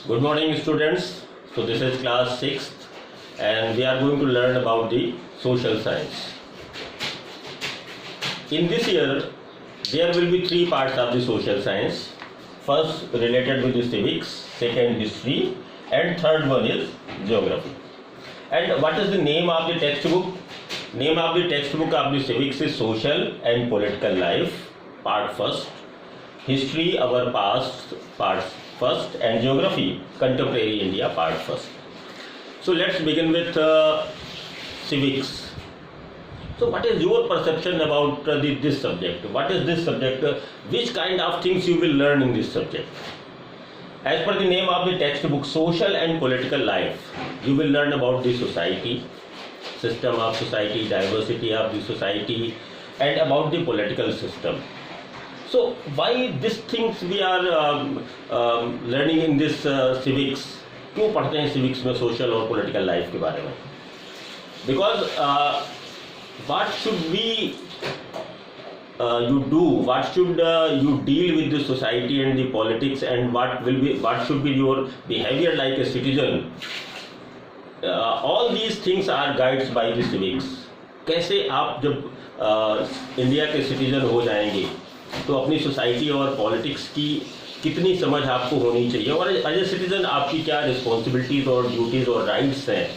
Good morning, students. So this is class 6th and we are going to learn about the social science. In this year, there will be three parts of the social science. First, related with the civics, second, history, and third one is geography. And what is the name of the textbook? Name of the textbook of the civics is Social and Political Life, part first. History, our past, part first, and geography, contemporary India, part first. So let's begin with civics. So what is your perception about this subject? What is this subject? Which kind of things you will learn in this subject? As per the name of the textbook, Social and Political Life, you will learn about the society, system of society, diversity of the society, and about the political system. So why these things we are learning in this civics? क्यों पढ़ते हैं civics में social और political life के बारे में? Because what should we you do? What should you deal with the society and the politics, and what should be your behavior like a citizen? All these things are guides by the civics. कैसे आप जब India के citizen हो जाएंगे तो अपनी society और politics की कितनी समझ आपको होनी चाहिए, और एज ए सिटीजन आपकी क्या रिस्पॉन्सिबिलिटीज़ और ड्यूटीज़ और राइट्स हैं,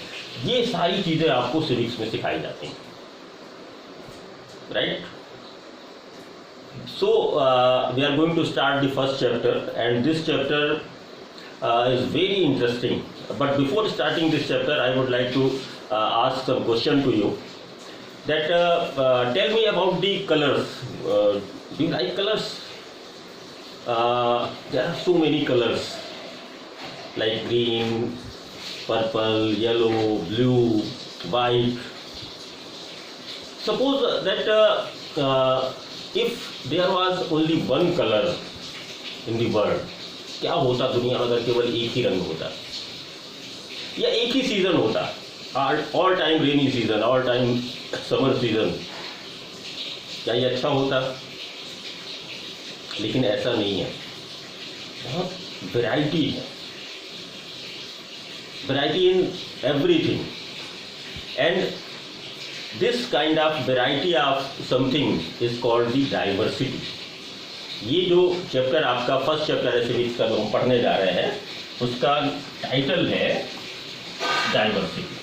ये सारी चीज़ें आपको सिविक्स में सिखाई जाती हैं, right. So we are going to start the first chapter and this chapter is very interesting. But before starting this chapter, I would like to ask some question to you. That tell me about the colors. Do you like colors? There are so many colors, like green, purple, yellow, blue, white. Suppose that if there was only one color in the world, क्या होता दुनिया में अगर केवल एक ही रंग होता या एक ही सीजन होता, all time rainy season, all time summer season, क्या ये अच्छा होता? लेकिन ऐसा नहीं है. बहुत वैरायटी है, variety in everything, and this kind of variety of something is called the diversity. ये जो चैप्टर आपका फर्स्ट चैप्टर है सिविक्स का जो हम पढ़ने जा रहे हैं, उसका टाइटल है डाइवर्सिटी.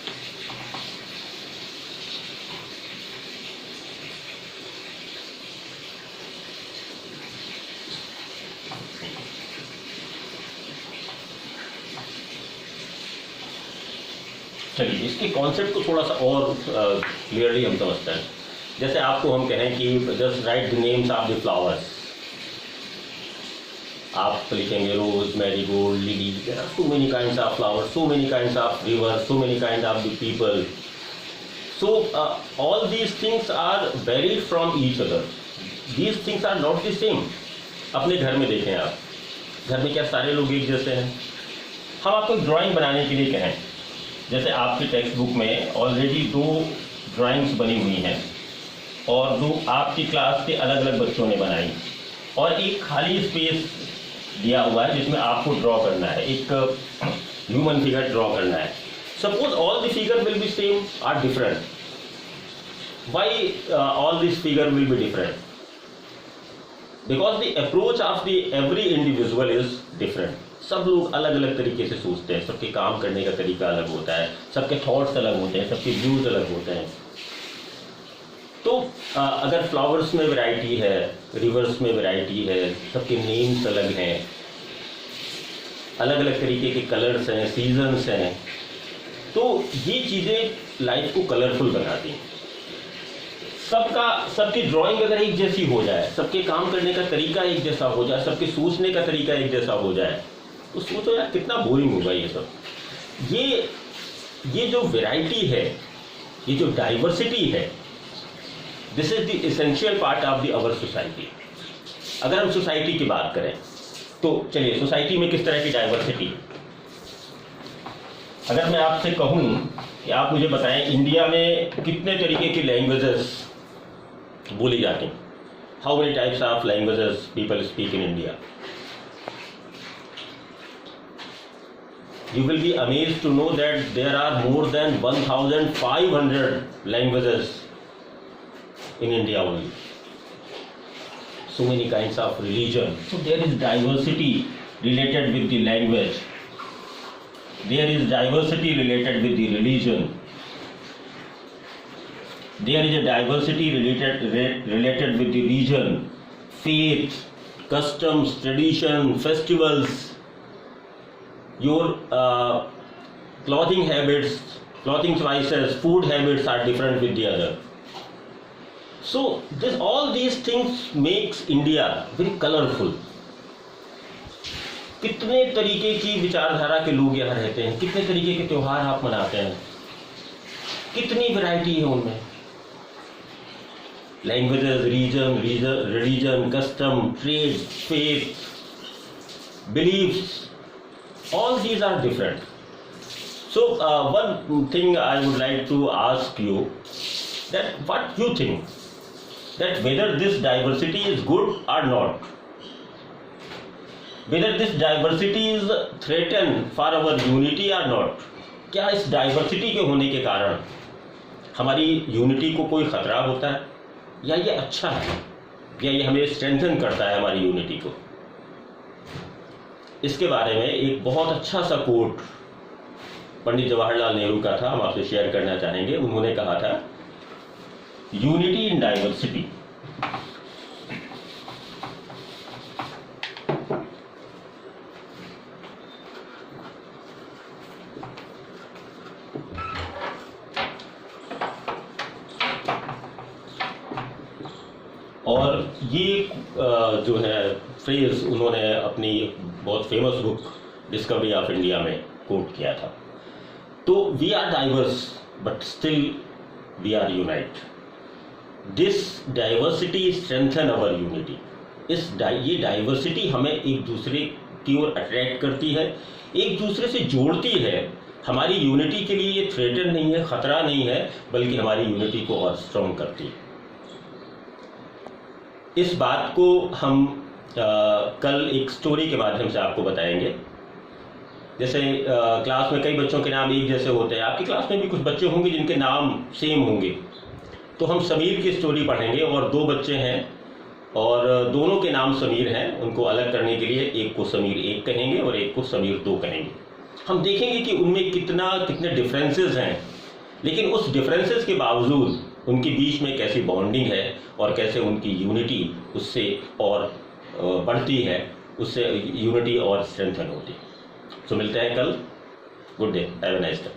चलिए इसके कॉन्सेप्ट को थोड़ा सा और क्लियरली हम समझते हैं. जैसे आपको हम कहें कि just write the names of the flowers, आप लिखेंगे rose, marigold, lily. There are so many kinds of flowers, so many kinds of rivers, so many kind of the people. So all these things are varied from each other. These things are not the same. अपने घर में देखें, आप घर में क्या सारे लोग एक जैसे हैं? हम आपको ड्राइंग बनाने के लिए कहें, जैसे आपकी टेक्स्ट बुक में ऑलरेडी 2 ड्राइंग्स बनी हुई हैं और 2 आपकी क्लास के अलग अलग बच्चों ने बनाई, और एक खाली स्पेस दिया हुआ है जिसमें आपको ड्रॉ करना है, एक ह्यूमन फिगर ड्रॉ करना है. Suppose all the figure will be same or different. Why all this figure will be different? Because the approach of the every individual is different. सब लोग अलग अलग तरीके से सोचते हैं, सबके काम करने का तरीका अलग होता है, सबके थॉट्स अलग होते हैं, सबके व्यूज अलग होते हैं. तो अगर फ्लावर्स में वैरायटी है, रिवर्स में वैरायटी है, सबके नेम्स अलग हैं, अलग अलग तरीके के कलर्स हैं, सीजन्स हैं, तो ये चीज़ें लाइफ को कलरफुल बनाती हैं. सबकी ड्राइंग अगर एक जैसी हो जाए, सबके काम करने का तरीका एक जैसा हो जाए, सबके सोचने का तरीका एक जैसा हो जाए, तो सोचो यार कितना बोरिंग होगा ये सब. ये जो वैरायटी है, ये जो डाइवर्सिटी है, this is the essential part of the our society. अगर हम सोसाइटी की बात करें तो चलिए सोसाइटी में किस तरह की डाइवर्सिटी. अगर मैं आपसे कहूँ कि आप मुझे बताएं इंडिया में कितने तरीके की लैंग्वेजेस बोली जाती हैं, how many types of languages people speak in India? you will be amazed to know that there are more than 1,500 languages in India only. So many kinds of religion. So there is diversity related with the language. There is diversity related with the religion. There is a diversity related with the region, faith, customs, tradition, festivals. Your clothing habits, clothing choices, food habits are different with the other. So all these things makes India very colorful. कितने तरीके की विचारधारा के लोग यहाँ रहते हैं, कितने तरीके के त्योहार आप मनाते हैं, कितनी वैरायटी है उनमें. Languages, religion, custom, trade, faith, beliefs, all these are different. So one thing I would like to ask you, that what you think, that whether this diversity is good or not, whether this diversity is threatened for our unity or not. क्या इस diversity के होने के कारण हमारी unity को कोई खतरा होता है, या ये अच्छा है, या ये हमें स्ट्रेंथन करता है हमारी यूनिटी को. इसके बारे में एक बहुत अच्छा सा कोट पंडित जवाहरलाल नेहरू का था, हम आपसे शेयर करना चाहेंगे. उन्होंने कहा था, यूनिटी इन डाइवर्सिटी. और ये जो है फ्रेज उन्होंने अपनी बहुत famous book Discovery of India में कोट किया था. तो we are diverse but still we are unite. This diversity strengthen our unity. ये डाइवर्सिटी हमें एक दूसरे की ओर अट्रैक्ट करती है, एक दूसरे से जोड़ती है. हमारी यूनिटी के लिए ये थ्रेटन नहीं है, खतरा नहीं है, बल्कि हमारी यूनिटी को और स्ट्रॉन्ग करती है. इस बात को हम कल एक स्टोरी के माध्यम से आपको बताएंगे. जैसे क्लास में कई बच्चों के नाम एक जैसे होते हैं, आपकी क्लास में भी कुछ बच्चे होंगे जिनके नाम सेम होंगे. तो हम समीर की स्टोरी पढ़ेंगे, और दो बच्चे हैं और दोनों के नाम समीर हैं. उनको अलग करने के लिए एक को समीर 1 कहेंगे और एक को समीर 2 कहेंगे. हम देखेंगे कि उनमें कितने डिफरेंसेस हैं, लेकिन उस डिफरेंसेस के बावजूद उनके बीच में कैसी बॉन्डिंग है और कैसे उनकी यूनिटी उससे और बढ़ती है, उससे यूनिटी और स्ट्रेंथन होती है. तो मिलते हैं कल. Good day, have a nice day.